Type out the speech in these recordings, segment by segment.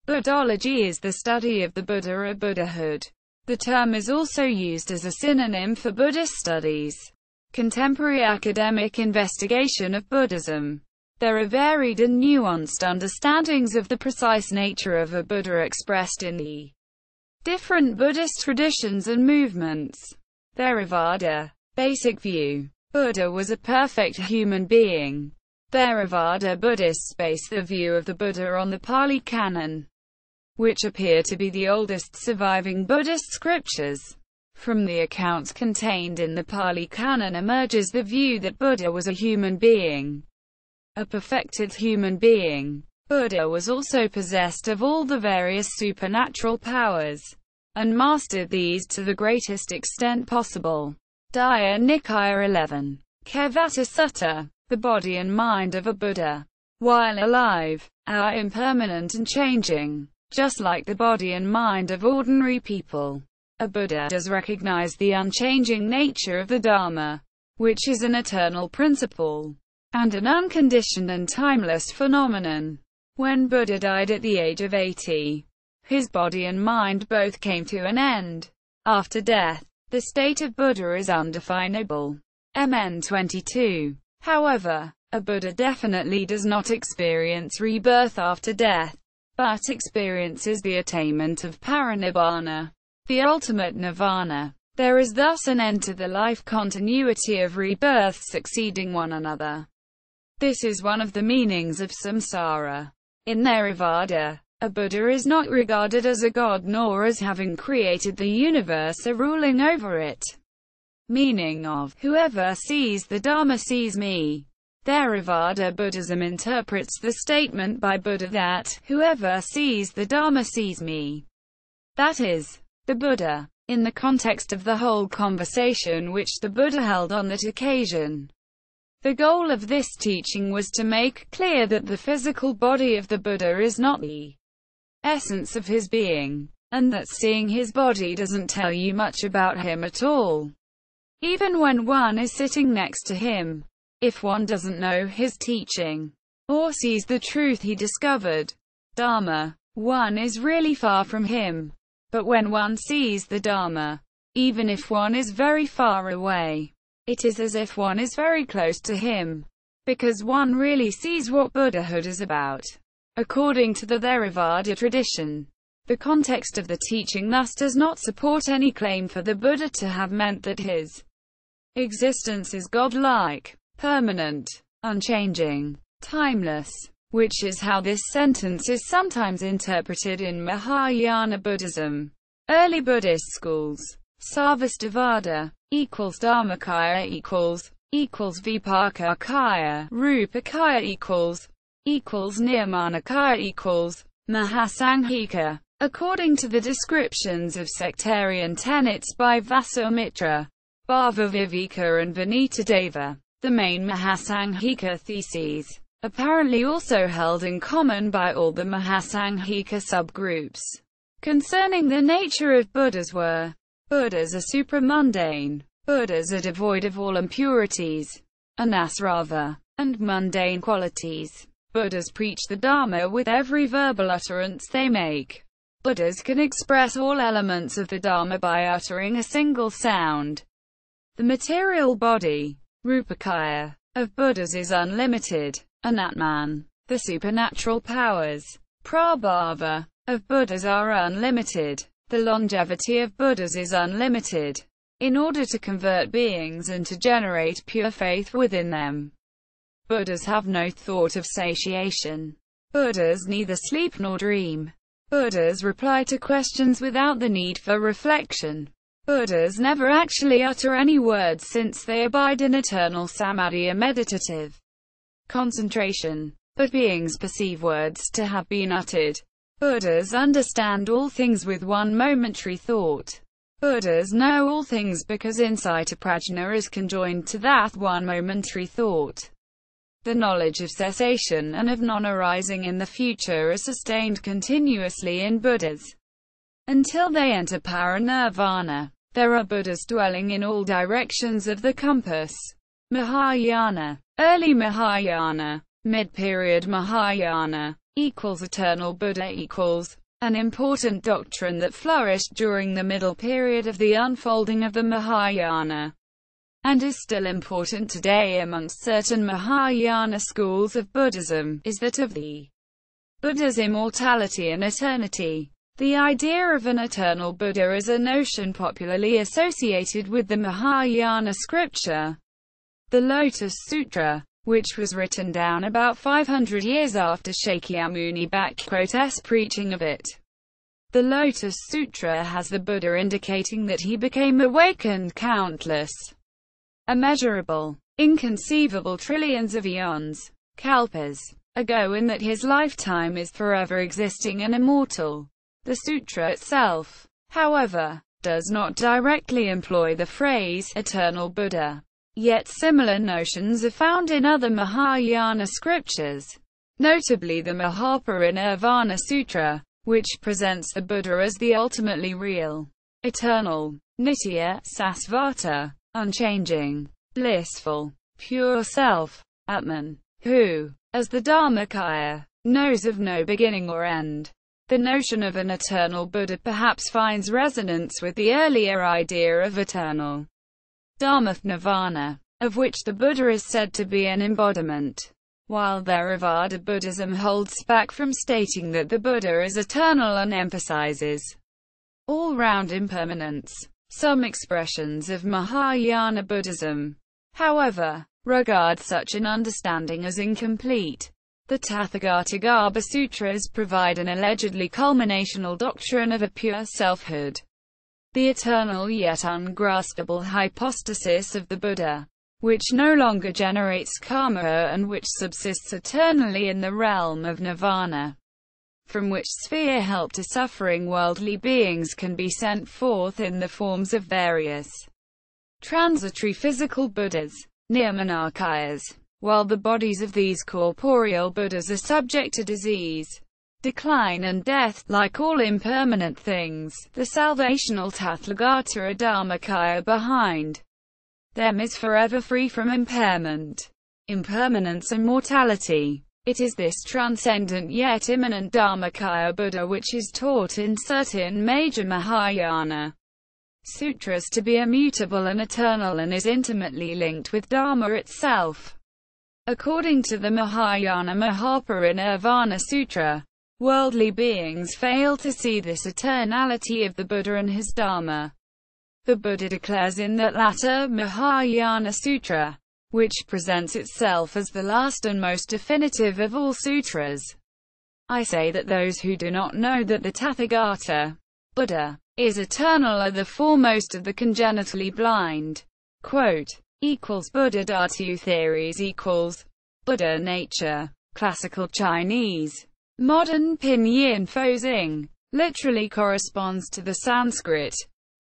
Buddhology is the study of the Buddha or Buddhahood. The term is also used as a synonym for Buddhist Studies, contemporary academic investigation of Buddhism. There are varied and nuanced understandings of the precise nature of a Buddha expressed in the different Buddhist traditions and movements. Theravada. Basic view. Buddha was a perfect human being. Theravada Buddhists base the view of the Buddha on the Pali Canon, which appear to be the oldest surviving Buddhist scriptures. From the accounts contained in the Pali Canon emerges the view that Buddha was a human being, a perfected human being. Buddha was also possessed of all the various supernatural powers, and mastered these to the greatest extent possible. Daya Nikaya 11. Kevata Sutta. The body and mind of a Buddha, while alive, are impermanent and changing, just like the body and mind of ordinary people. A Buddha does recognize the unchanging nature of the Dharma, which is an eternal principle, and an unconditioned and timeless phenomenon. When Buddha died at the age of 80, his body and mind both came to an end. After death, the state of Buddha is undefinable. MN 22. However, a Buddha definitely does not experience rebirth after death, but experiences the attainment of parinibbana, the ultimate nirvana. There is thus an end to the life continuity of rebirths succeeding one another. This is one of the meanings of samsara. In Theravada, a Buddha is not regarded as a god nor as having created the universe or ruling over it. Meaning of, whoever sees the Dharma sees me. Theravada Buddhism interprets the statement by Buddha that, whoever sees the Dharma sees me. That is, the Buddha, in the context of the whole conversation which the Buddha held on that occasion. The goal of this teaching was to make clear that the physical body of the Buddha is not the essence of his being, and that seeing his body doesn't tell you much about him at all. Even when one is sitting next to him, if one doesn't know his teaching, or sees the truth he discovered, Dharma, one is really far from him. But when one sees the Dharma, even if one is very far away, it is as if one is very close to him, because one really sees what Buddhahood is about. According to the Theravada tradition, the context of the teaching thus does not support any claim for the Buddha to have meant that his existence is godlike, permanent, unchanging, timeless, which is how this sentence is sometimes interpreted in Mahayana Buddhism. Early Buddhist schools. Sarvastivada equals Dharmakaya equals Vipakakaya, Rupakaya equals Nirmanakaya equals Mahasanghika. According to the descriptions of sectarian tenets by Vasumitra, Bhavaviveka and Vinitadeva, the main Mahasanghika theses, apparently also held in common by all the Mahasanghika subgroups, concerning the nature of Buddhas were: Buddhas are supramundane, Buddhas are devoid of all impurities, anasrava, and mundane qualities. Buddhas preach the Dharma with every verbal utterance they make. Buddhas can express all elements of the Dharma by uttering a single sound. The material body, Rupakaya, of Buddhas is unlimited. Anatman, the supernatural powers, Prabhava, of Buddhas are unlimited. The longevity of Buddhas is unlimited. In order to convert beings and to generate pure faith within them, Buddhas have no thought of satiation. Buddhas neither sleep nor dream. Buddhas reply to questions without the need for reflection. Buddhas never actually utter any words since they abide in eternal samadhi or meditative concentration. But beings perceive words to have been uttered. Buddhas understand all things with one momentary thought. Buddhas know all things because insight or prajna is conjoined to that one momentary thought. The knowledge of cessation and of non-arising in the future is sustained continuously in Buddhas until they enter parinirvana. There are Buddhas dwelling in all directions of the compass. Mahayana, early Mahayana, mid-period Mahayana, equals eternal Buddha equals an important doctrine that flourished during the middle period of the unfolding of the Mahayana, and is still important today amongst certain Mahayana schools of Buddhism, is that of the Buddha's immortality and eternity. The idea of an eternal Buddha is a notion popularly associated with the Mahayana scripture, the Lotus Sutra, which was written down about 500 years after Shakyamuni's preaching of it. The Lotus Sutra has the Buddha indicating that he became awakened countless, immeasurable, inconceivable trillions of eons, kalpas, ago, and that his lifetime is forever existing and immortal. The sutra itself, however, does not directly employ the phrase eternal Buddha. Yet similar notions are found in other Mahayana scriptures, notably the Mahaparinirvana Sutra, which presents the Buddha as the ultimately real, eternal, nitya, sasvata, unchanging, blissful, pure self, Atman, who, as the Dharmakaya, knows of no beginning or end. The notion of an eternal Buddha perhaps finds resonance with the earlier idea of eternal Dharma nirvana, of which the Buddha is said to be an embodiment, while Theravada Buddhism holds back from stating that the Buddha is eternal and emphasizes all-round impermanence. Some expressions of Mahayana Buddhism, however, regard such an understanding as incomplete. The Tathagatagarbha Sutras provide an allegedly culminational doctrine of a pure selfhood, the eternal yet ungraspable hypostasis of the Buddha, which no longer generates karma and which subsists eternally in the realm of nirvana, from which sphere help to suffering worldly beings can be sent forth in the forms of various transitory physical Buddhas, Nirmanakayas. While the bodies of these corporeal Buddhas are subject to disease, decline and death, like all impermanent things, the salvational Tathagata Dharmakaya behind them is forever free from impairment, impermanence and mortality. It is this transcendent yet immanent Dharmakaya Buddha which is taught in certain major Mahayana sutras to be immutable and eternal and is intimately linked with Dharma itself. According to the Mahayana Mahaparinirvana Sutra, worldly beings fail to see this eternality of the Buddha and his Dharma. The Buddha declares in that latter Mahayana Sutra, which presents itself as the last and most definitive of all sutras, I say that those who do not know that the Tathagata, Buddha, is eternal are the foremost of the congenitally blind. Quote, equals Buddha Dhatu theories equals Buddha nature. Classical Chinese. Modern pinyin fozing literally corresponds to the Sanskrit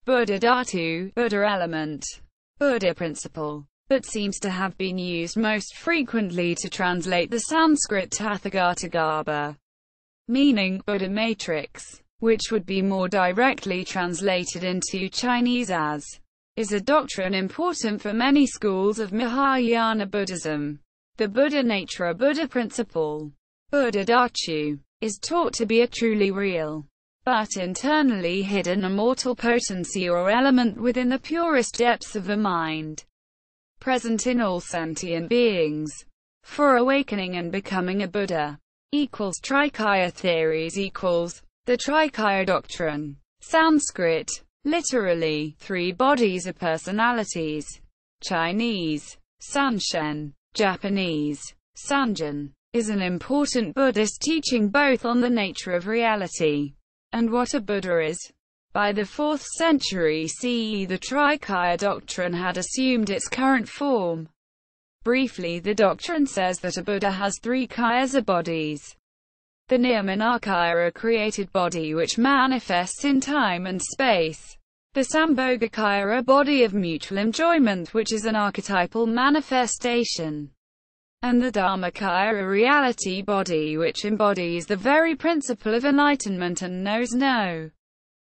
Buddha Dhatu, Buddha element, Buddha principle, but seems to have been used most frequently to translate the Sanskrit Tathagatagarbha, meaning Buddha matrix, which would be more directly translated into Chinese as is a doctrine important for many schools of Mahayana Buddhism. The Buddha nature, Buddha principle, Buddha Dhatu, is taught to be a truly real, but internally hidden immortal potency or element within the purest depths of the mind, present in all sentient beings. For awakening and becoming a Buddha, equals Trikaya theories equals the Trikaya doctrine. Sanskrit, literally, three bodies or personalities. Chinese, Sanshen, Japanese, Sanjin, is an important Buddhist teaching both on the nature of reality and what a Buddha is. By the 4th century CE, the Trikaya doctrine had assumed its current form. Briefly, the doctrine says that a Buddha has three kayas or bodies. The Nirmanakaya, a created body which manifests in time and space. The Sambhogakaya, a body of mutual enjoyment which is an archetypal manifestation. And the Dharmakaya, a reality body which embodies the very principle of enlightenment and knows no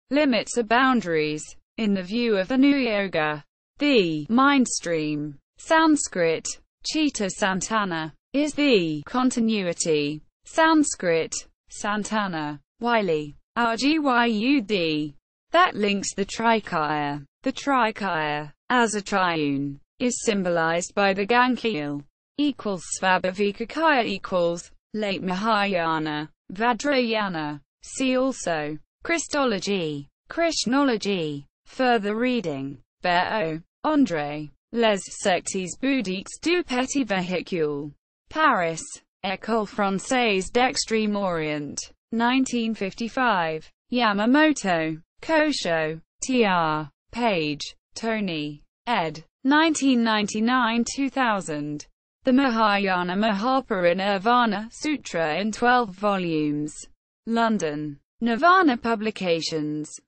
limits or boundaries. In the view of the New Yoga, the mind stream, Sanskrit, Chitta Santana, is the continuity. Sanskrit, Santana, Wiley, Rgyud. That links the trikaya. The trikaya, as a triune, is symbolized by the Gankhil, equals Svabhavikakaya equals, late Mahayana, Vajrayana. See also, Christology, Krishnology. Further reading. Béot, André. Les sectes bouddhiques du petit véhicule. Paris, École française d'extrême orient. 1955. Yamamoto, Kosho, Tr. Page, Tony. Ed. 1999-2000. The Mahayana Mahaparinirvana Sutra in 12 volumes. London. Nirvana Publications.